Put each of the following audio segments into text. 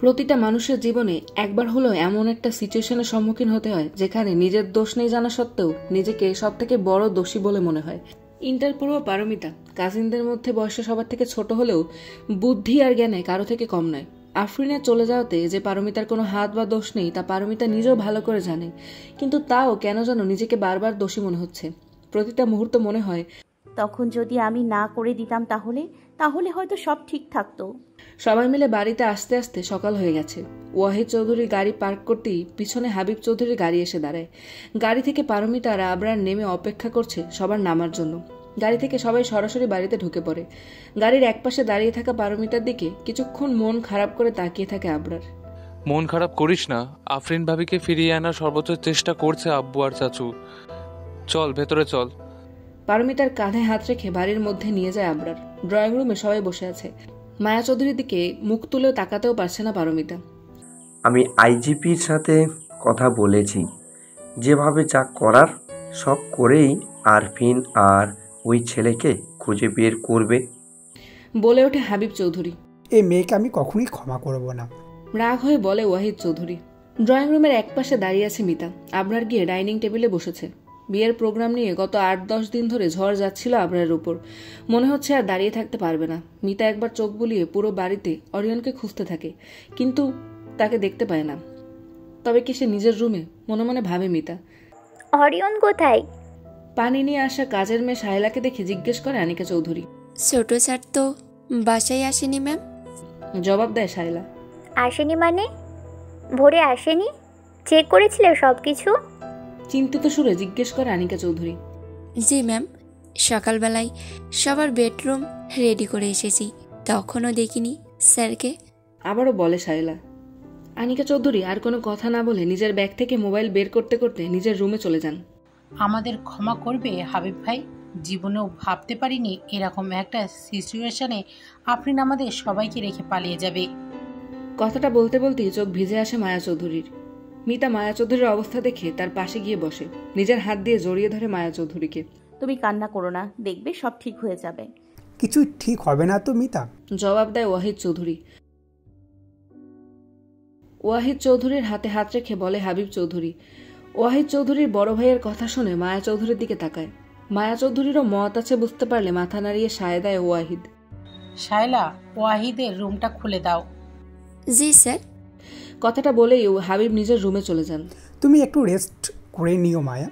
প্রতিটা মানুষের জীবনে একবার হলেও এমন একটা সিচুয়েশনের সম্মুখীন হতে হয় যেখানে নিজের দোষ নেই জানা সত্ত্বেও নিজেকে সব থেকে বড় দোষী বলে মনে হয়। ইন্টার পড়ুয়া পারমিতা কাজিনদের মধ্যে বয়সে সবার থেকে ছোট হলেও বুদ্ধি আর জ্ঞানে কারো থেকে কম নয়। আফরিনের চলে যাওয়াতে যে পারমিতার কোনো হাত বা দোষ নেই তা পারমিতা নিজেও ভালো করে জানে, কিন্তু তাও কেন যেন নিজেকে বারবার দোষী মনে হচ্ছে। প্রতিটা মুহূর্ত মনে হয় তখন যদি আমি না করে দিতাম তাহলে হয়তো সব ঠিক থাকতো। সবাই মিলে বাড়িতে আসতে আসতে সকাল হয়ে গেছে। ওয়াহিদ চৌধুরীর গাড়ি পার্ক করতেই পিছনে হাবিব চৌধুরীর গাড়ি এসে দাঁড়ায়। গাড়ি থেকে পারমিতা আর আবরার নেমে অপেক্ষা করছে সবার নামার জন্য। গাড়ি থেকে সবাই সরাসরি বাড়িতে ঢুকে পড়ে। গাড়ির একপাশে দাঁড়িয়ে থাকা পারমিতার দিকে কিছুক্ষণ মন খারাপ করে তাকিয়ে থাকে আবরার। মন খারাপ করিস না, আফরিন ভাবিকে ফিরিয়ে আনার সর্বোচ্চ চেষ্টা করছে আব্বু আর চাচু। চল ভেতরে চল। পারমিতার কাঁধে হাত রেখে বাড়ির মধ্যে নিয়ে যায় আবরার। ড্রয়িং রুমে সবাই বসে আছে। মায়া চৌধুরীর দিকে মুখ তুলেও তাকাতেও পারছে না পারমিতা। আমি আইজিপির সাথে কথা বলেছি, যেভাবে যা করার সব করেই আরফিন আর ওই ছেলেকে খুঁজে বের করবে বলে ওঠে হাবিব চৌধুরী। এই মেয়েকে আমি কখনোই ক্ষমা করব না, রাগ হয়ে বলে ওয়াহিদ চৌধুরী। ড্রয়িং রুমের একপাশে দাঁড়িয়ে আছে মিতা। আবরার গিয়ে ডাইনিং টেবিলে বসেছে। বিয়ের প্রোগ্রাম নিয়ে গত 8-10 দিন ধরে ঝড় যাচ্ছিল আবরারের উপর। মনে হচ্ছে আর দাঁড়িয়ে থাকতে পারবে না। মিতা একবার চোখ বুলিয়ে পুরো বাড়িতে অরিয়নকে খুঁজতে থাকে, কিন্তু তাকে দেখতে পায় না। তবে কি সে নিজের রুমে? মনে মনে ভাবে মিতা। অরিয়ন কোথায়? পানি নিয়ে আসা কাজের মেয়ে সাহেলাকে দেখে জিজ্ঞেস করে আনিকা চৌধুরী। ছোট স্যার তো বাসায় আসেনি ম্যাম। জবাব দেয় সাহেলা। আসেনি মানে? ভোরে আসেনি? চেক করেছিলে সব কিছু? চিন্তিত সুরে জিজ্ঞেস করে আনিকা চৌধুরী। জি ম্যাম, সকালবেলায় সবার বেডরুম রেডি করে এসেছি, তখনও দেখিনি স্যারকে। আবারও বলে সাহেলা। আনিকা চৌধুরী আর কোনো কথা না বলে নিজের ব্যাগ থেকে মোবাইল বের করতে করতে নিজের রুমে চলে যান। আমাদের ক্ষমা করবে হাবিব ভাই, জীবনেও ভাবতে পারিনি এরকম একটা সিচুয়েশনে আফরিন আমাদের সবাইকে রেখে পালিয়ে যাবে। কথাটা বলতে বলতেই চোখ ভিজে আসে মায়া চৌধুরীর। মিতা মায়া চৌধুরীর অবস্থা দেখে তার পাশে গিয়ে বসে। নিজের হাত দিয়ে জড়িয়ে ধরে মায়া চৌধুরীকে। তুমি কান্না করো না, দেখবে সব ঠিক হয়ে যাবে। কিছু ঠিক হবে না তো মিতা, জবাব দেয় ওয়াহিদ চৌধুরী। ওয়াহিদ চৌধুরীর হাতে হাত রেখে বলে হাবিব চৌধুরী। ওয়াহিদ চৌধুরীর বড় ভাইয়ের কথা শুনে মায়া চৌধুরীর দিকে তাকায়। মায়া চৌধুরীরও মত আছে বুঝতে পারলে মাথা নাড়িয়ে সায় দেয় ওয়াহিদ। শায়লা, ওয়াহিদের রুমটা খুলে দাও। জি স্যার। কথাটা বলেই হাবিব নিজের রুমে চলে যান। তুমি একটু রেস্ট করে নিও মায়া,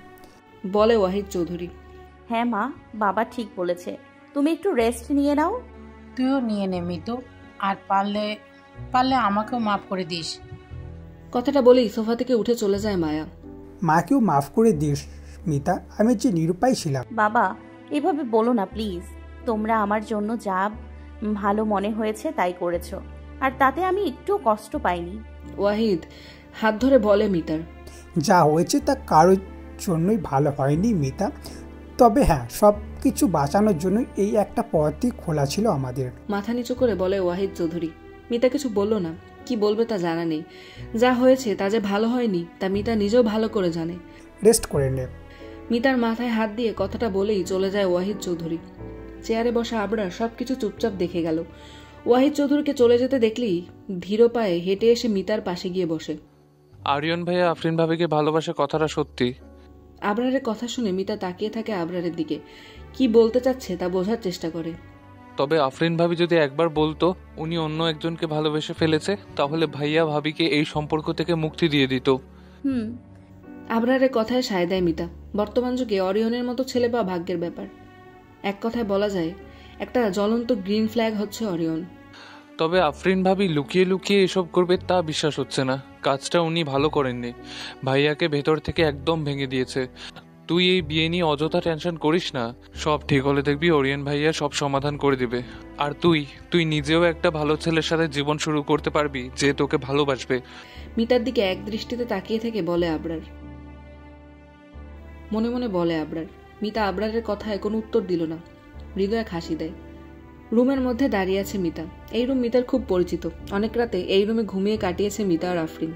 বলে ওয়াহিদ চৌধুরী। হ্যাঁ মা, বাবা ঠিক বলেছে, তুমি একটু রেস্ট নিয়ে নাও। তুইও নিয়ে নে মিতু, আর পারলে আমাকেও মাফ করে দিস। কথাটা বলেই সোফা থেকে উঠে চলে যায় মায়া। মাকেও মাফ করে দিস মিতা, আমি যে নিরুপায় ছিলাম। বাবা এভাবে বলো না প্লিজ। তোমরা আমার জন্য যা ভালো মনে হয়েছে তাই করেছো, আর তাতে আমি একটু কষ্ট পাইনি। ওয়াহিদ হাত ধরে বলে মিতার। যা হয়েছে তা কারোর জন্যই ভালো হয়নি মিতা, তবে হ্যাঁ, সব কিছু বাঁচানোর জন্য এই একটা পথই খোলা ছিল আমাদের। মাথা নিচু করে বলে ওয়াহিদ চৌধুরী। মিতা কিছু বলল না, কি বলবে তা জানা নেই। যা হয়েছে তা যে ভালো হয়নি তা মিতা নিজেও ভালো করে জানে। রেস্ট করে নে। মিতার মাথায় হাত দিয়ে কথাটা বলেই চলে যায় ওয়াহিদ চৌধুরী। চেয়ারে বসা আবরার সবকিছু চুপচাপ দেখে গেল। ওয়াহিদ চৌধুরীকে চলে যেতে দেখলেই ধীর পায়ে হেঁটে এসে মিতার পাশে গিয়ে বসে। আরিয়ন ভাইয়া আফরিন ভাবিকে ভালোবাসে, কথাটা সত্যি? আবরারের কথা শুনে মিতা তাকিয়ে থাকে আবরারের দিকে। কি বলতে চাচ্ছে তা বোঝার চেষ্টা করে। তবে আফরিন ভাবি যদি একবার বলতো উনি অন্য একজনকে ভালোবেসে ফেলেছে, তাহলে ভাইয়া ভাবিকে এই সম্পর্ক থেকে মুক্তি দিয়ে দিত। আবরারের কথায় সায় দেয় মিতা। বর্তমান যুগে অরিয়নের মতো ছেলে পাওয়া ভাগ্যের ব্যাপার। এক কথায় বলা যায় একটা জ্বলন্ত গ্রিন ফ্ল্যাগ হচ্ছে অরিয়ন। তবে আফরিন ভাবি লুকিয়ে লুকিয়ে এসব করবে তা বিশ্বাস হচ্ছে না। কাজটা উনি ভালো করেননি, ভাইয়াকে ভেতর থেকে একদম ভেঙে দিয়েছে। তুই এই বিয়ে নিয়ে অযথা টেনশন করিস না, সব ঠিক হলে দেখবি অরিয়ন ভাইয়া সব সমাধান করে দিবে। আর তুই নিজেও একটা ভালো ছেলের সাথে জীবন শুরু করতে পারবি যে তোকে ভালোবাসবে। মিতার দিকে এক দৃষ্টিতে তাকিয়ে থেকে বলে আবরার। মনে মনে বলে আবরার। মিতা আবরারের কথায় কোনো উত্তর দিল না, হৃদয়ে হাসি দেয়। রুমের মধ্যে দাঁড়িয়ে আছে মিতা। এই রুম মিতার খুব পরিচিত। অনেক রাতে এই রুমে ঘুমিয়ে কাটিয়েছে মিতা আর আফরিন।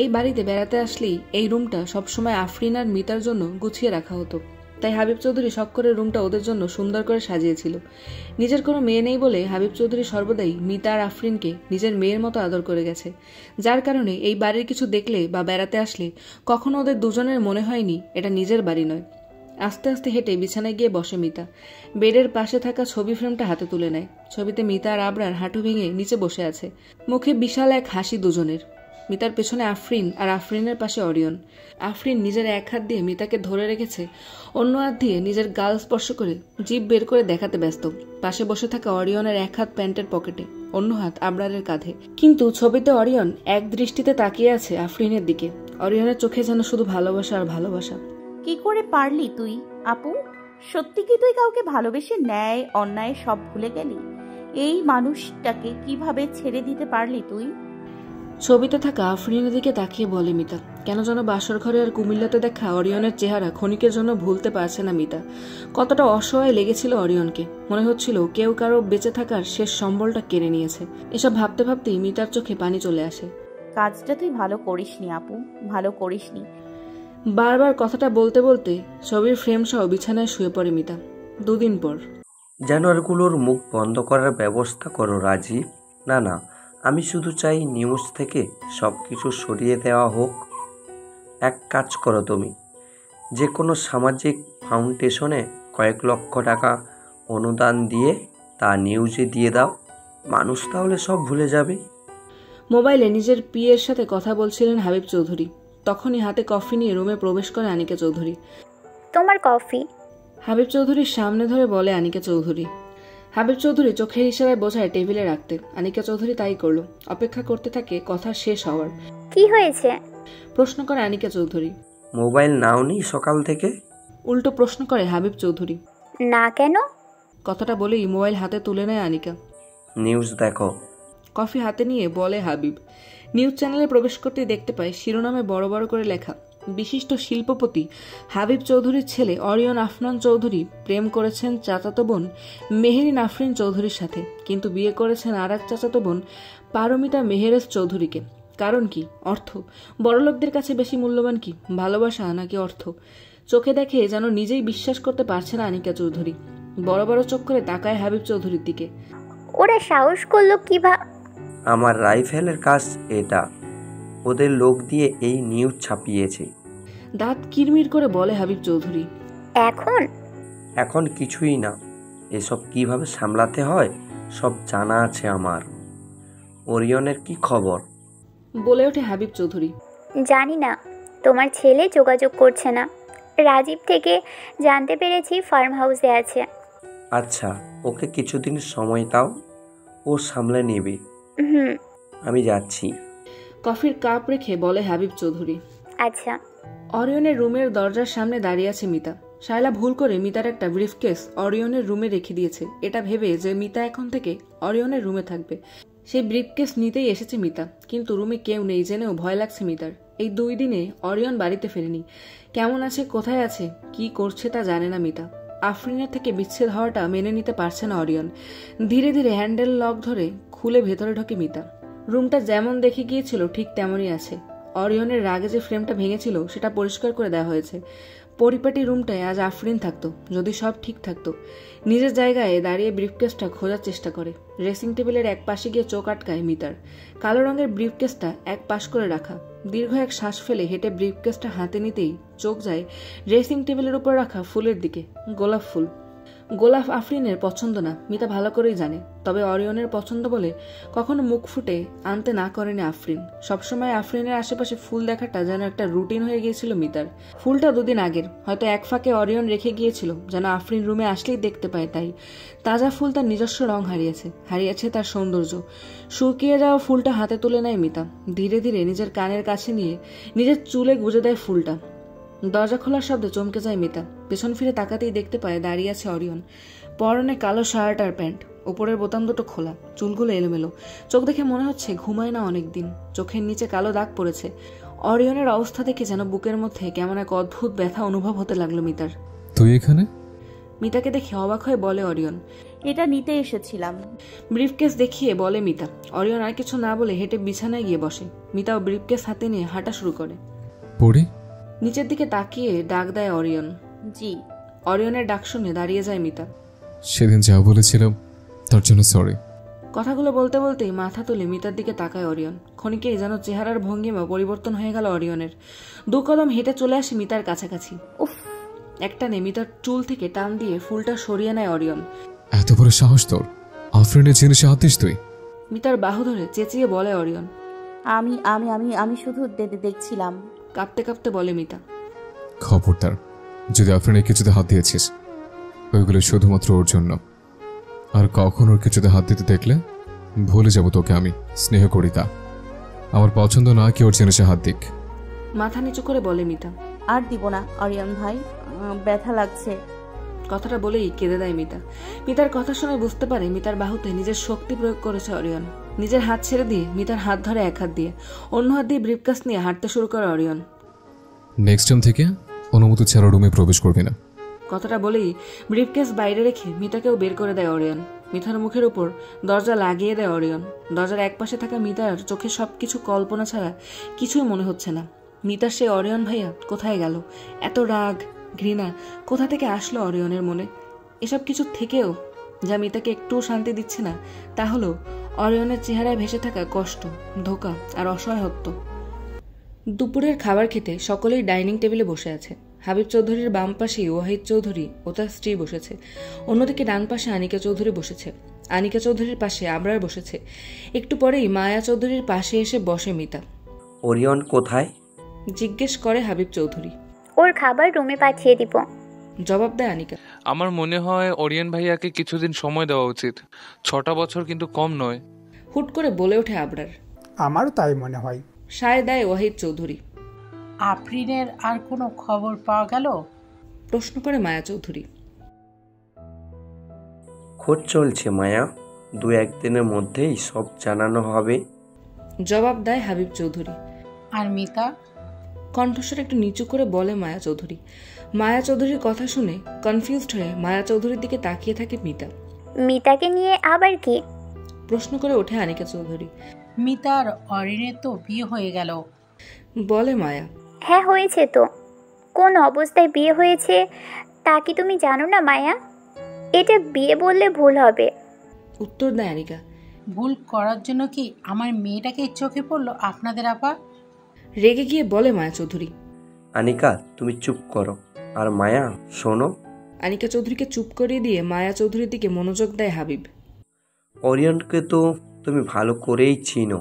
এই বাড়িতে বেড়াতে আসলেই এই রুমটা সবসময় আফরিন আর মিতার জন্য গুছিয়ে রাখা হতো। তাই হাবিব চৌধুরী শখ করে রুমটা ওদের জন্য সুন্দর করে সাজিয়েছিল। নিজের কোনো মেয়ে নেই বলে হাবিব চৌধুরী সর্বদাই মিতা আর আফরিনকে নিজের মেয়ের মতো আদর করে গেছে, যার কারণে এই বাড়ির কিছু দেখলে বা বেড়াতে আসলে কখনো ওদের দুজনের মনে হয়নি এটা নিজের বাড়ি নয়। আস্তে আস্তে হেঁটে বিছানায় গিয়ে বসে মিতা। বেডের পাশে থাকা ছবি ফ্রেমটা হাতে তুলে নেয়। ছবিতে মিতা আর আবরার হাঁটু ভেঙে নিচে বসে আছে, মুখে বিশাল এক হাসি দুজনের। মিতার পেছনে আফরিন আর আফরিনের পাশে অরিয়ন। আফরিন নিজের এক হাত দিয়ে মিতাকে ধরে রেখেছে, অন্য হাত দিয়ে নিজের গাল স্পর্শ করে জিভ বের করে দেখাতে ব্যস্ত। পাশে বসে থাকা অরিয়নের এক হাত প্যান্টের পকেটে, অন্য হাত আবরারের কাঁধে। কিন্তু ছবিতে অরিয়ন এক দৃষ্টিতে তাকিয়ে আছে আফরিনের দিকে। অরিয়নের চোখে যেন শুধু ভালোবাসা আর ভালোবাসা। কি করে পারলি তুই আপু? সত্যি কি তুই কাউকে ভালোবেসে ন্যায় অন্যায় সব ভুলে গেলি? এই মানুষটাকে কিভাবে ছেড়ে দিতে পারলি তুই? ছবিতে থাকা আফরিনের দিকে তাকিয়ে বলে মিতা। কেন যেন বাসর ঘরে আর কুমিল্লাতে দেখা অরিয়নের চেহারা ক্ষণিকের জন্য ভুলতে পারছে না মিতা। কতটা অসহায় লেগেছিল অরিয়নকে। মনে হচ্ছিল কেউ কারো বেঁচে থাকার শেষ সম্বলটা কেড়ে নিয়েছে। এসব ভাবতে ভাবতেই মিতার চোখে পানি চলে আসে। কাজটা তুই ভালো করিসনি আপু, ভালো করিসনি। বারবার কথাটা বলতে বলতে ছবির ফ্রেম সহ বিছানায় শুয়ে পড়ে মিতা। 2 দিন পর। জানোয়ারগুলোর মুখ বন্ধ করার ব্যবস্থা করো রাজীব। না না, আমি শুধু চাই নিউজ থেকে সব কিছু সরিয়ে দেওয়া হোক। এক কাজ করো তুমি, যে কোনো সামাজিক ফাউন্ডেশনে কয়েক লক্ষ টাকা অনুদান দিয়ে তা নিউজে দিয়ে দাও। মানুষ তাহলে সব ভুলে যাবে। মোবাইলে নিজের পিএর সাথে কথা বলছিলেন হাবিব চৌধুরী। তখনই হাতে কফি নিয়ে রুমে প্রবেশ করে আনিকা চৌধুরী। তোমার কফি। হাবিব চৌধুরীর সামনে ধরে বলে আনিকা চৌধুরী। হাবিব চৌধুরী চোখের ইশারায় বোঝায় টেবিলে রাখতে। আনিকা চৌধুরী তাই করলো। অপেক্ষা করতে থাকে কথা শেষ হওয়ার। কি হয়েছে? প্রশ্ন করে আনিকা চৌধুরী। মোবাইল নাওনি সকাল থেকে? উল্টো প্রশ্ন করে হাবিব চৌধুরী। না কেন? কথাটা বলেই মোবাইল হাতে তুলে নেয় আনিকা। নিউজ দেখো। কফি হাতে নিয়ে বলে হাবিব। নিউজ চ্যানেলে প্রবেশ করতে দেখতে পায় শিরোনামে বড় বড় করে লেখা, বিশিষ্ট শিল্পপতি হাবিব চৌধুরীর ছেলে অরিয়ন আফনান চৌধুরী প্রেম করেছেন চাচাতো বোন মেহেরিন আফরিন চৌধুরীর সাথে, কিন্তু বিয়ে করেছেন আর এক চাচাতো বোন পারমিতা মেহেরেজ চৌধুরীকে। কারণ কি? অর্থ। বড়লোকদের কাছে বেশি মূল্যবান কি ভালোবাসা নাকি অর্থ? চোখে দেখে যেন নিজেই বিশ্বাস করতে পারছে না আনিকা চৌধুরী। বড় বড় চোখ করে তাকায় হাবিব চৌধুরীর দিকে। ওরা সাহস করলো কিভাবে? আমার রাইফেলের কাজ এটা। ওদের লোক দিয়ে এই নিউজ ছাপিয়েছে। দাঁত কিরমির করে বলে হাবিব চৌধুরী। এখন কিছুই না। এসব কিভাবে সামলাতে হয় সব জানা আছে আমার। ওরিয়নের কি খবর? বলে ওঠে হাবিব চৌধুরী। জানি না, তোমার ছেলে যোগাযোগ করছে না। রাজীব থেকে জানতে পেরেছি ফার্ম হাউসে আছে। আচ্ছা, ওকে কিছুদিন সময় দাও, ও সামলে নেবে। আমি যাচ্ছি। কফির কাপ রেখে বলে হাবিব চৌধুরী। আচ্ছা। অরিয়নের রুমের দরজার সামনে দাঁড়িয়ে আছে মিতা। শায়লা ভুল করে মিতার একটা ব্রিফকেস অরিয়নের রুমে রেখে দিয়েছে, এটা ভেবে যে মিতা এখন থেকে অরিয়নের রুমে থাকবে। সেই ব্রিফকেস নিতেই এসেছে মিতা, কিন্তু রুমে কেউ নেই জেনেও ভয় লাগছে মিতার। এই 2 দিনে অরিয়ন বাড়িতে ফেরেনি। কেমন আছে, কোথায় আছে, কি করছে তা জানে না মিতা। আফরিনের থেকে বিচ্ছেদ হওয়াটা মেনে নিতে পারছে না অরিয়ন। ধীরে ধীরে হ্যান্ডেল লক ধরে খুলে ভেতরে ঢোকে মিতা। রুমটা যেমন দেখে গিয়েছিল ঠিক তেমনই আছে। অরিয়নের রাগে যে ফ্রেমটা ভেঙেছিল সেটা পরিষ্কার করে দেওয়া হয়েছে। পরিপাটি রুমটায় আজ আফরিন থাকতো যদি সব ঠিক থাকতো। নিজের জায়গায় দাঁড়িয়ে ব্রিফকেসটা খোঁজার চেষ্টা করে। ড্রেসিং টেবিলের এক পাশে গিয়ে চোখ আটকায় মিতার। কালো রঙের ব্রিফকেসটা এক পাশ করে রাখা। দীর্ঘ এক শ্বাস ফেলে হেঁটে ব্রিফকেসটা হাতে নিতেই চোখ যায় ড্রেসিং টেবিলের উপর রাখা ফুলের দিকে। গোলাপ ফুল। গোলাপ আফরিনের পছন্দ না, মিতা ভালো করেই জানে। তবে অরিয়নের পছন্দ বলে কখনো মুখ ফুটে আনতে না করেনি আফরিন। সবসময় আফরিনের আশেপাশে ফুল দেখাটা যেন একটা রুটিন হয়ে গিয়েছিল মিতার। ফুলটা 2 দিন আগের, হয়তো এক ফাঁকে অরিয়ন রেখে গিয়েছিল যেন আফরিন রুমে আসলেই দেখতে পায়। তাই তাজা ফুল তার নিজস্ব রং হারিয়েছে তার সৌন্দর্য। শুকিয়ে যাওয়া ফুলটা হাতে তুলে নেয় মিতা। ধীরে ধীরে নিজের কানের কাছে নিয়ে নিজের চুলে গুজে দেয় ফুলটা। দরজা খোলার শব্দে চমকে যায় মিতা। পেছন ফিরে তাকাতেই দেখতে পায় দাঁড়িয়ে আছে অরিয়ন। পরনে কালো শার্ট আর প্যান্ট, উপরের বোতাম দুটো খোলা, চুলগুলো এলোমেলো। চোখ দেখে মনে হচ্ছে ঘুমায় না অনেকদিন। চোখের নিচে কালো দাগ পড়েছে। অরিয়নের অবস্থা দেখে যেন বুকের মধ্যে কেমন এক অদ্ভুত ব্যথা অনুভব হতে লাগলো মিতার। তুই এখানে? মিতাকে দেখে অবাক হয়ে বলে অরিয়ন। এটা নিতে এসেছিলাম। ব্রিফকেস দেখিয়ে বলে মিতা। অরিয়ন আর কিছু না বলে হেঁটে বিছানায় গিয়ে বসে। মিতাও ব্রিফকেস হাতে নিয়ে হাঁটা শুরু করে। পড়ি? নিচের দিকে তাকিয়ে ডাক দেয় অরিয়ন। জি। অরিয়নের ডাক শুনে দাঁড়িয়ে যায় মিতা। সেদিন যা বলেছিলাম তার জন্য সরি। কথাগুলো বলতে বলতেই মাথা তুলে মিতার দিকে তাকায় অরিয়ন। ক্ষণিকেই যেন চেহারার ভঙ্গিমা পরিবর্তন হয়ে গেল অরিয়নের। 2 কদম হেঁটে চলে আসে মিতার কাছাকাছি। উফ, একটানে মিতার চুল থেকে টান দিয়ে ফুলটা সরিয়ে নেয় অরিয়ন। এত বড় সাহস তোর, আফরিনের জিনিসে হাত দিস তুই? মিতার বাহু ধরে চেঁচিয়ে বলে অরিয়ন। আমি আমি আমি আমি শুধু দেখছিলাম। কাঁপতে কাঁপতে বলে মিতা। খবরদার, যদি আফরিনের কিছুতে হাত দিয়েছিস ওইগুলো শুধুমাত্র ওর জন্য। আর কখন ওর কিছুতে হাত দিতে দেখলে ভুলে যাব তোকে আমি স্নেহ করি তা। আমার পছন্দ না কি ওর জিনিসে হাত দিক। মাথা নিচু করে বলে মিতা। আর দিব না অরিয়ন ভাই, ব্যথা লাগছে। কথাটা বলেই কেঁদে দেয় মিতা। মিতার কথা শুনে বুঝতে পারে মিতার বাহুতে নিজের শক্তি প্রয়োগ করেছে অরিয়ন। নিজের হাত ছেড়ে দিয়ে মিতার হাত ধরে এক হাত দিয়ে, অন্য হাত দিয়ে ব্রিফকেস নিয়ে হাঁটতে শুরু করে অরিয়ন। নেক্সট টাইম থেকে অনুমতি ছাড়া রুমে প্রবেশ করবি না। কথাটা বলেই ব্রিফকেস বাইরে রেখে মিতাকেও বের করে দেয় অরিয়ন। মিতার মুখের উপর দরজা লাগিয়ে দেয় অরিয়ন। দরজার একপাশে থাকা মিতার চোখে সবকিছু কল্পনা ছাড়া কিছুই মনে হচ্ছে না। মিতার সে অরিয়ন ভাইয়া কোথায় গেল? এত রাগ, ঘৃণা কোথা থেকে আসলো অরিয়নের মনে? এসব কিছু থেকেও যা মিতাকে একটুও শান্তি দিচ্ছে না তা হলো অরিয়নের চেহারায় ভেসে থাকা কষ্ট, ধোঁকা আর অসহায়ত্ব। দুপুরের খাবার খেতে সকলেই ডাইনিং টেবিলে বসে আছে। হাবিব চৌধুরীর বাম পাশে ওয়াহিদ চৌধুরী ও তার স্ত্রী বসেছে। অন্যদিকে ডান পাশে আনিকা চৌধুরী বসেছে। আনিকা চৌধুরীর পাশে আবরার বসেছে। একটু পরেই মায়া চৌধুরীর পাশে এসে বসে মিতা। ওরিয়ন কোথায়? জিজ্ঞেস করে হাবিব চৌধুরী। ওর খাবার রুমে পাঠিয়ে দিব, জবাব দেয় আনিকা। আমার মনে হয় অরিয়ন ভাইয়াকে কিছুদিন সময় দেওয়া উচিত। 6টা বছর কিন্তু কম নয়। হুট করে বলে ওঠে আবরার। আমারও তাই মনে হয়। সায় দেয় ওয়াহিদ চৌধুরী। আফরিনের আর কোনো খবর পাওয়া গেল? প্রশ্ন করে মায়া চৌধুরী। খোঁজ চলছে মায়া, 2-1 দিনের মধ্যেই সব জানানো হবে, জবাব দেয় হাবিব চৌধুরী। আর মিতা? কণ্ঠস্বর একটু নিচু করে বলে মায়া চৌধুরী। মায়া চৌধুরীর কথা শুনে কনফিউজড হয়ে মায়া চৌধুরীর দিকে তাকিয়ে থাকে মিতা। মিতাকে নিয়ে আবার কি? প্রশ্ন করে ওঠে আনিকা চৌধুরী। মিতার অরিনের তো বিয়ে হয়ে গেল, বলে মায়া। হ্যাঁ হয়েছে তো। কোন অবস্থায় বিয়ে হয়েছে তা কি তুমি জানো না মায়া? এটা বিয়ে বললে ভুল হবে। উত্তর দেয় আনিকা। ভুল করার জন্য কি আমার মেয়েটাকে চোখে পড়লো আপনাদের আপা? রেগে গিয়ে বলে মায়া চৌধুরী। আনিকা তুমি চুপ করো। আর মায়া শোনো। আনিকা চৌধুরীকে চুপ করিয়ে দিয়ে মায়া চৌধুরীর দিকে মনোযোগ দেয় হাবিব। ওরিয়নকে তো তুমি ভালো করেই চিনো।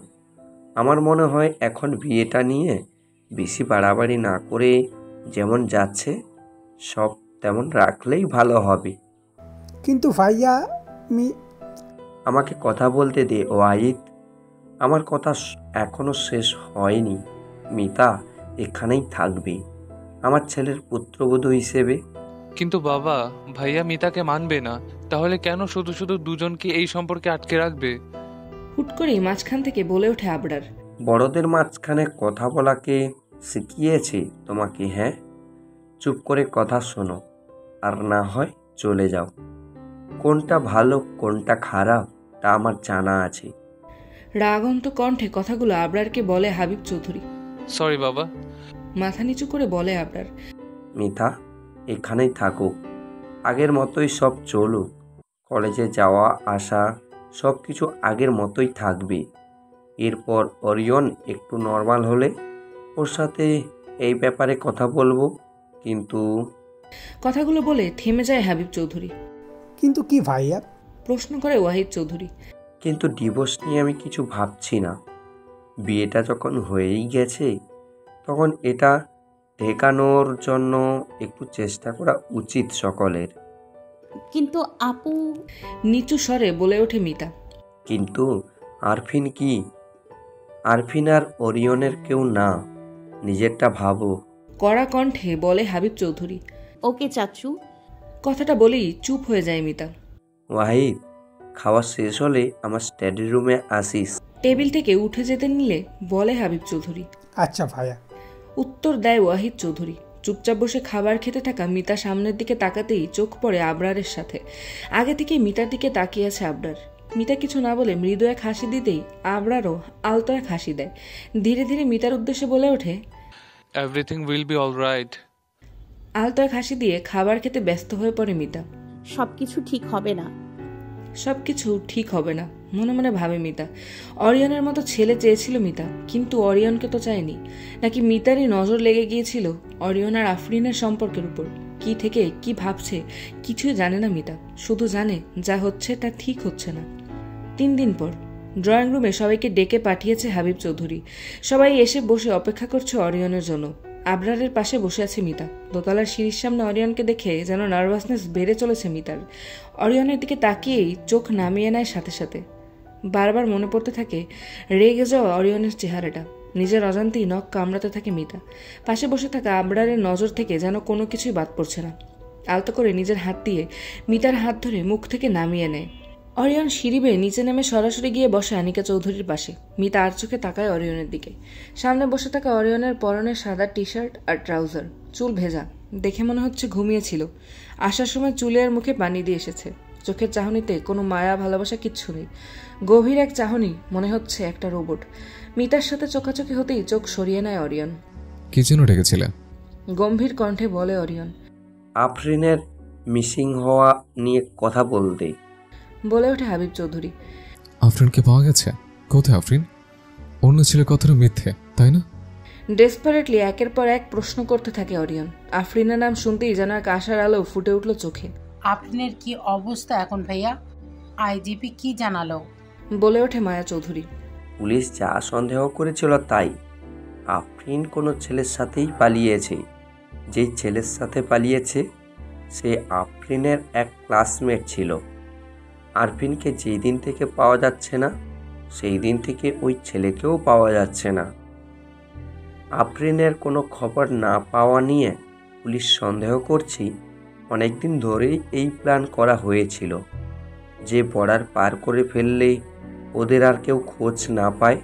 আমার মনে হয় এখন বিয়েটা নিয়ে বেশি বাড়াবাড়ি না করে যেমন যাচ্ছে সব তেমন রাখলেই ভালো হবে। কিন্তু ভাইয়া আমাকে কথা বলতে দে ওয়াহিদ। আমার কথা এখনো শেষ হয়নি। মিতা এখানেই থাকবে আমার ছেলের পুত্রবধূ হিসেবে। কিন্তু বাবা, ভাইয়া মিতাকে মানবে না। তাহলে কেন শুধু শুধু দুজনকে এই সম্পর্কে আটকে রাখবে? হুট করেই মাঝখান থেকে বলে ওঠে আবরার। বড়দের মাঝখানে কথা বলাকে শিখিয়েছি তোমাকে? হ্যাঁ, চুপ করে কথা শোনো আর না হয় চলে যাও। কোনটা ভালো কোনটা খারাপ তা আমার জানা আছে। রাগন্ত কণ্ঠে কথাগুলো আবরারকে বলে হাবিব চৌধুরী। সরি বাবা। মাথা নিচু করে বলে আবরার। মিতা এখানেই থাকুক, আগের মতোই সব চলুক। কলেজে যাওয়া আসা সব কিছু আগের মতোই থাকবে। এরপর অরিয়ন একটু নর্মাল হলে ওর সাথে এই ব্যাপারে কথা বলবো। কিন্তু কথাগুলো বলে থেমে যায় হাবিব চৌধুরী। কিন্তু কি ভাইয়া? প্রশ্ন করে ওয়াহিদ চৌধুরী। কিন্তু ডিভোর্স নিয়ে আমি কিছু ভাবছি না। বিয়েটা যখন হয়েই গেছে তখন এটা ঠেকানোর জন্য একটু চেষ্টা করা উচিত সকলের। কিন্তু আপু, নিচু স্বরে বলে ওঠে মিতা। কিন্তু আরফিন কি? আরফিন আর ওরিয়নের কেউ না, নিজেরটা ভাবো। কড়া কণ্ঠে বলে হাবিব চৌধুরী। ওকে চাচু। কথাটা বলেই চুপ হয়ে যায় মিতা। ওয়াহিদ, খাওয়া শেষ হলে আমার স্টাডি রুমে আসিস। টেবিল থেকে উঠে যেতে নিলে বলে হাবিব চৌধুরী। আচ্ছা ভাইয়া। উত্তর দেয় ওয়াহিদ চৌধুরী। চুপচাপ বসে খাবার খেতে থাকা মিতা সামনের দিকে তাকাতেই চোখ পড়ে আবরারের সাথে। আগে থেকে মিতার দিকে তাকিয়ে আছে আবরার। মিতা কিছু না বলে মৃদু এক হাসি দিতেই আবরারও আলতো এক হাসি দেয়। ধীরে ধীরে মিতার উদ্দেশ্যে বলে ওঠে, এভরিথিং উইল বি অলরাইট। আলতো এক হাসি দিয়ে খাবার খেতে ব্যস্ত হয়ে পড়ে মিতা। সবকিছু ঠিক হবে না। সবকিছু ঠিক হবে না মনে মনে ভাবে মিতা। অরিয়নের মতো ছেলে চেয়েছিল মিতা, কিন্তু অরিয়নকে তো চায়নি। নাকি মিতারই নজর লেগে গিয়েছিল অরিয়ন আর আফরিনের সম্পর্কের উপর? কি থেকে কি ভাবছে কিছুই জানে না মিতা, শুধু জানে যা হচ্ছে তা ঠিক হচ্ছে না। 3 দিন পর ড্রয়িং রুমে সবাইকে ডেকে পাঠিয়েছে হাবিব চৌধুরী। সবাই এসে বসে অপেক্ষা করছে অরিয়নের জন্য। আবরারের পাশে বসে আছে মিতা। দোতলার সিঁড়ির সামনে অরিয়নকে দেখে যেন নার্ভাসনেস বেড়ে চলেছে মিতার। অরিয়নের দিকে তাকিয়েই চোখ নামিয়ে নেয় সাথে সাথে। বারবার মনে পড়তে থাকে রেগে যাওয়া অরিয়নের চেহারাটা। নিজের অজান্তেই নখ কামড়াতে থাকে মিতা। পাশে বসে থাকা আবরারের নজর থেকে যেন কোনো কিছুই বাদ পড়ছে না। আলতো করে নিজের হাত দিয়ে মিতার হাত ধরে মুখ থেকে নামিয়ে নেয়। অরিয়ন সিঁড়ি বেয়ে নিচে নেমে সরাসরি গিয়ে বসে আনিকা চৌধুরীর পাশে। মিতা আর চোখে তাকায় অরিয়নের দিকে। সামনে বসে থাকা অরিয়নের পরনে সাদা টি শার্ট আর ট্রাউজার, চুল ভেজা, দেখে মনে হচ্ছে ঘুমিয়েছিল। আসার সময় চুলে আর মুখে পানি দিয়ে এসেছে। চোখের চাহনিতে কোনো মায়া ভালোবাসা কিচ্ছু নেই, গভীর এক চাহনি, মনে হচ্ছে একটা রোবট। মিতার সাথে চোখাচোখি হতেই চোখ সরিয়ে নেয় অরিয়ন। কি জন্য ডেকেছিলে? গম্ভীর কণ্ঠে বলে অরিয়ন। আফরিনের মিসিং হওয়া নিয়ে কথা বলতে। বলে ওঠে হাবিব চৌধুরী। আফরিনকে পাওয়া গেছে? কোথায় আফরিন? অন্য ছেলের কথাটা মিথ্যে, তাই না? ডেসপারেটলি একের পর এক প্রশ্ন করতে থাকে অরিয়ন। আফরিনের নাম শুনতেই যেন এক আশার আলো ফুটে উঠল চোখে। আফরিনের কি অবস্থা এখন ভাইয়া? আইজিপি কি জানালো? বলে ওঠে মায়া চৌধুরী। পুলিশ যা সন্দেহ করেছিল তাই। আফরিন কোনো ছেলের সাথেই পালিয়েছে। যেই ছেলের সাথে পালিয়েছে সে আফরিনের এক ক্লাসমেট ছিল। আরফিনকে যেই দিন থেকে পাওয়া যাচ্ছে না সেই দিন থেকে ওই ছেলেকেও পাওয়া যাচ্ছে না। আফরিনের কোনো খবর না পাওয়া নিয়ে পুলিশ সন্দেহ করছি অনেকদিন ধরেই এই প্ল্যান করা হয়েছিল যে বর্ডার পার করে ফেললেই ওদের আর কেউ খোঁজ না পায়।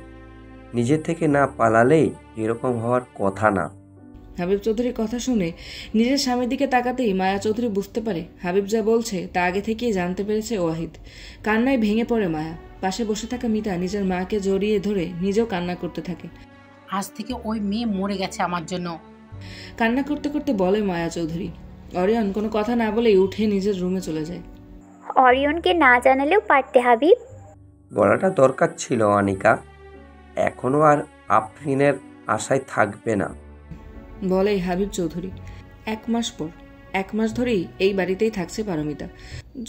নিজে থেকে না পালালেই এরকম হওয়ার কথা না। হাবিব চৌধুরীর কথা শুনে নিজের স্বামীর দিকে তাকাতেই মায়া চৌধুরী বুঝতে পারে হাবিব যা বলছে তা আগে থেকেই জানতে পেরেছে ওয়াহিদ। কান্নায় ভেঙে পড়ে মায়া। পাশে বসে থাকা মিতা নিজের মাকে জড়িয়ে ধরে নিজেও কান্না করতে থাকে। আজ থেকে ওই মেয়ে মরে গেছে আমার জন্য। কান্না করতে করতে বলে মায়া চৌধুরী। অরিয়ন কোনো কথা না বলেই উঠে নিজের রুমে চলে যায়। অরিয়নকে না জানালেও পারতে হাবিব। বলাটা দরকার ছিল আনিকা। এখনো আর আফরিনের আশায় থাকবে না, বলে হাবিব চৌধুরী। 1 মাস পর, 1 মাস ধরেই এই বাড়িতেই থাকছে পারমিতা।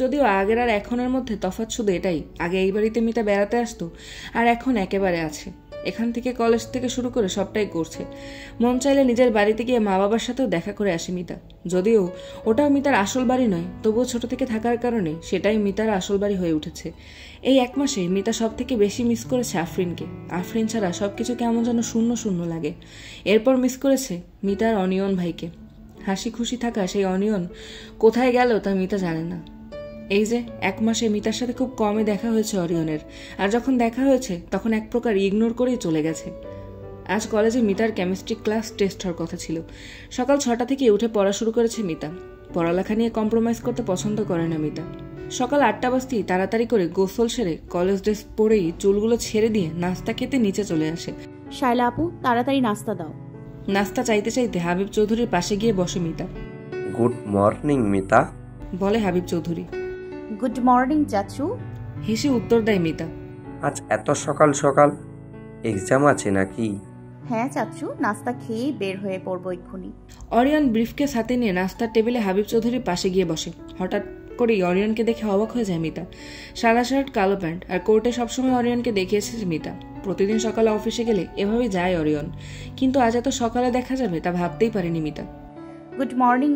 যদিও আগের আর এখনের মধ্যে তফাৎ শুধু এটাই, আগে এই বাড়িতে মিতা বেড়াতে আসতো আর এখন একেবারে আছে। এখান থেকে কলেজ থেকে শুরু করে সবটাই করছে। মন চাইলে নিজের বাড়িতে গিয়ে মা বাবার সাথেও দেখা করে আসে মিতা। যদিও ওটাও মিতার আসল বাড়ি নয়, তবুও ছোট থেকে থাকার কারণে সেটাই মিতার আসল বাড়ি হয়ে উঠেছে। এই 1 মাসে মিতা সব থেকে বেশি মিস করেছে আফরিনকে। আফরিন ছাড়া সবকিছু কেমন যেন শূন্য শূন্য লাগে। এরপর মিস করেছে মিতার অনিয়ন ভাইকে। হাসি খুশি থাকা সেই অনিয়ন কোথায় গেল তা মিতা জানে না। এই যে 1 মাসে মিতার সাথে খুব কমই দেখা হয়েছে অরিয়নের, আর যখন দেখা হয়েছে তখন এক প্রকার ইগনোর করেই চলে গেছে। আজ কলেজে মিতার কেমিস্ট্রি ক্লাস টেস্ট হওয়ার কথা ছিল। সকাল 6টা থেকে উঠে পড়া শুরু করেছে মিতা। পড়ালেখা নিয়ে কম্প্রোমাইজ করতে পছন্দ করে না মিতা। সকাল 8টা বাজতেই তাড়াতাড়ি করে গোসল সেরে কলেজ ড্রেস পরেই চুলগুলো ছেড়ে দিয়ে নাস্তা খেতে নিচে চলে আসে। শায়লা আপু, তাড়াতাড়ি নাস্তা দাও। নাস্তা চাইতে চাইতে হাবিব চৌধুরীর পাশে গিয়ে বসে মিতা। গুড মর্নিং মিতা, বলে হাবিব চৌধুরী। গুড মর্নিং চাচু, হেসে উত্তর দেয় মিতা। আজ এত সকাল সকাল এক্সাম আছে নাকি? হ্যাঁ চাচু, নাস্তা খেয়েই বের হয়ে পড়বো এক্ষুনি। অরিয়ন ব্রিফকেস হাতে নিয়ে নাস্তার টেবিলে হাবিব চৌধুরীর পাশে গিয়ে বসে। হঠাৎ করেই অরিয়নকে দেখে অবাক হয়ে যায় মিতা। সাদা শার্ট, কালো প্যান্ট আর কোর্টে সবসময় অরিয়নকে দেখে এসেছে মিতা। প্রতিদিন সকালে অফিসে গেলে এভাবে যায় অরিয়ন, কিন্তু আজ এত সকালে দেখা যাবে তা ভাবতেই পারেনি মিতা। গুড মর্নিং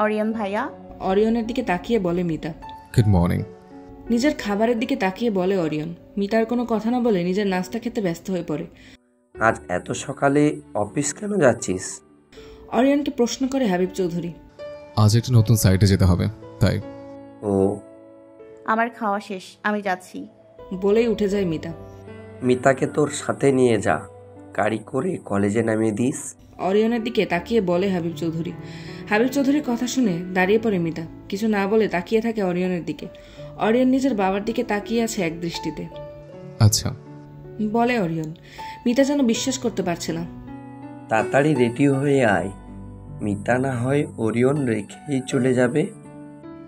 অরিয়ন ভাইয়া। অরিয়নের দিকে তাকিয়ে বলে মিতা। Good morning. নিজের খাবারের দিকে তাকিয়ে বলে অরিয়ন। মিতার কোনো কথা না বলে নিজের নাস্তা খেতে ব্যস্ত হয়ে পড়ে। আজ এত সকালে অফিস কেন যাচ্ছিস? অরিয়নকে প্রশ্ন করে হাবিব চৌধুরী। আজ একটা নতুন সাইটে যেতে হবে তাই। ও, আমার খাওয়া শেষ, আমি যাচ্ছি, বলেই উঠে যায় মিতা। মিতাকে তোর সাথে নিয়ে যা, গাড়ি করে কলেজে নামিয়ে দিস। অরিয়নের দিকে তাকিয়ে বলে হাবিব চৌধুরী। হাবিব চৌধুরীর কথা শুনে দাঁড়িয়ে পড়ে মিতা। কিছু না বলে তাকিয়ে থাকে অরিয়নের দিকে। অরিয়ন নিজের বাবার দিকে তাকিয়ে আছে এক দৃষ্টিতে। আচ্ছা, বলে অরিয়ন। মিতা যেন বিশ্বাস করতে পারছে না। তাড়াতাড়ি রেডি হয়ে আয়, মিতা না হয় ওরিয়ন রেখেই চলে যাবে।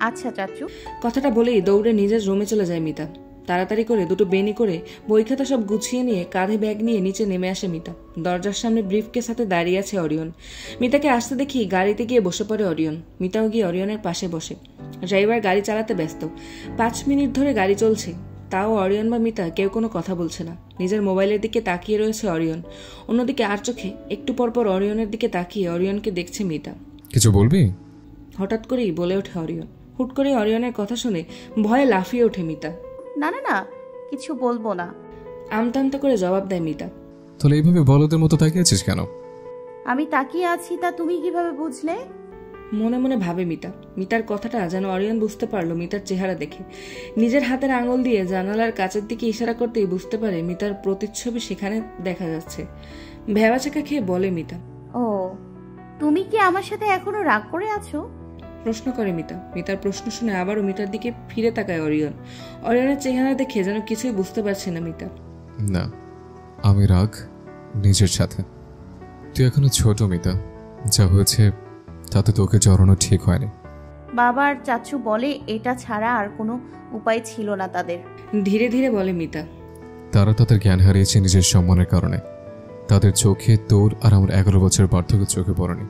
আচ্ছা চাচু। কথাটা বলেই দৌড়ে নিজের রুমে চলে যায় মিতা। তাড়াতাড়ি করে দুটো বেনি করে বই খাতা সব গুছিয়ে নিয়ে কাঁধে ব্যাগ নিয়ে নিচে নেমে আসে মিতা। দরজার সামনে ব্রিফকেস হাতে দাঁড়িয়ে আছে অরিয়ন। মিতাকে আসতে দেখি গাড়িতে গিয়ে বসে পড়ে অরিয়ন। মিতাও গিয়ে অরিয়নের পাশে বসে। ড্রাইভার গাড়ি চালাতে ব্যস্ত। 5 মিনিট ধরে গাড়ি চলছে, তাও অরিয়ন বা মিতা কেউ কোনো কথা বলছে না। নিজের মোবাইলের দিকে তাকিয়ে রয়েছে অরিয়ন। অন্যদিকে আর চোখে একটু পরপর অরিয়নের দিকে তাকিয়ে অরিয়নকে দেখছে মিতা। কিছু বলবি? হঠাৎ করেই বলে ওঠে অরিয়ন। হুট করে অরিয়নের কথা শুনে ভয়ে লাফিয়ে ওঠে মিতা। না না না, কিছু বলবো না। আমতা আমতা করে জবাব দেয় মিতা। তাহলে এইভাবে বলদের মতো তাকিয়ে আছিস কেন? আমি তাকিয়ে আছি তা তুমি কিভাবে বুঝলে? মনে মনে ভাবে মিতা। মিতার কথাটা যেন অরিয়ন বুঝতে পারলো মিতার চেহারা দেখে। নিজের হাতের আঙুল দিয়ে জানালার কাচের দিকে ইশারা করতেই বুঝতে পারে মিতার প্রতিচ্ছবি সেখানে দেখা যাচ্ছে। ভেবাচাকা খেয়ে বলে মিতা। ও, তুমি কি আমার সাথে এখনো রাগ করে আছো? প্রশ্ন করে মিতা। মিতার প্রশ্ন শুনে আবারও মিতার দিকে ফিরে তাকায় অরিয়ন। অরিয়নের চেহারা দেখে যেন কিছুই বুঝতে পারছে না মিতা। না, আমি রাগ নিজের সাথে। তুই এখনো ছোট মিতা, যা হয়েছে তাতে তোকে জড়ানো ঠিক হয়নি। বাবার চাচু বলে এটা ছাড়া আর কোনো উপায় ছিল না তাদের। ধীরে ধীরে বলে মিতা। তারা তাদের জ্ঞান হারিয়েছে নিজের সম্মানের কারণে। তাদের চোখে তোর আর আমার 11 বছর পার্থক্য চোখে পড়েনি।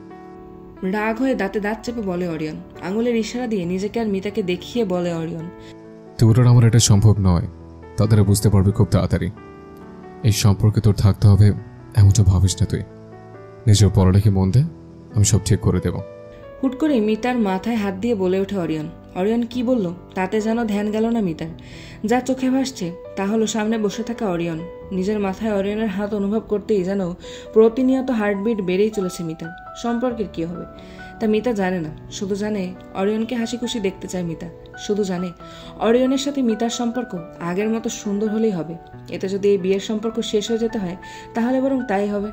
রাগ হয়ে দাঁতে দাঁত চেপে বলে অরিয়ন। আঙুলের ইশারা দিয়ে নিজেকে আর মিতাকে দেখিয়ে বলে অরিয়ন। তোর আর আমার এটা সম্ভব নয়, তাদের বুঝতে পারবে খুব তাড়াতাড়ি। এই সম্পর্কে তোর থাকতে হবে এমনটা ভাবিস না তুই। নিজের পড়ালেখে মন দে, আমি সব ঠিক করে দেব। হুট করে মিতার মাথায় হাত দিয়ে বলে ওঠে অরিয়ন। অরিয়ন কি বলল তাতে যেন ধ্যান গেল না মিতার। যা চোখে ভাসছে তা হলো সামনে বসে থাকা অরিয়ন। নিজের মাথায় অরিয়নের হাত অনুভব করতেই যেন প্রতিনিয়ত হার্টবিট বেড়েই চলেছে মিতার। সম্পর্কের কি হবে তা মিতা জানে না, শুধু জানে অরিয়নকে হাসি খুশি দেখতে চায় মিতা। শুধু জানে অরিয়নের সাথে মিতার সম্পর্ক আগের মতো সুন্দর হলেই হবে। এতে যদি এই বিয়ের সম্পর্ক শেষ হয়ে যেতে হয় তাহলে বরং তাই হবে।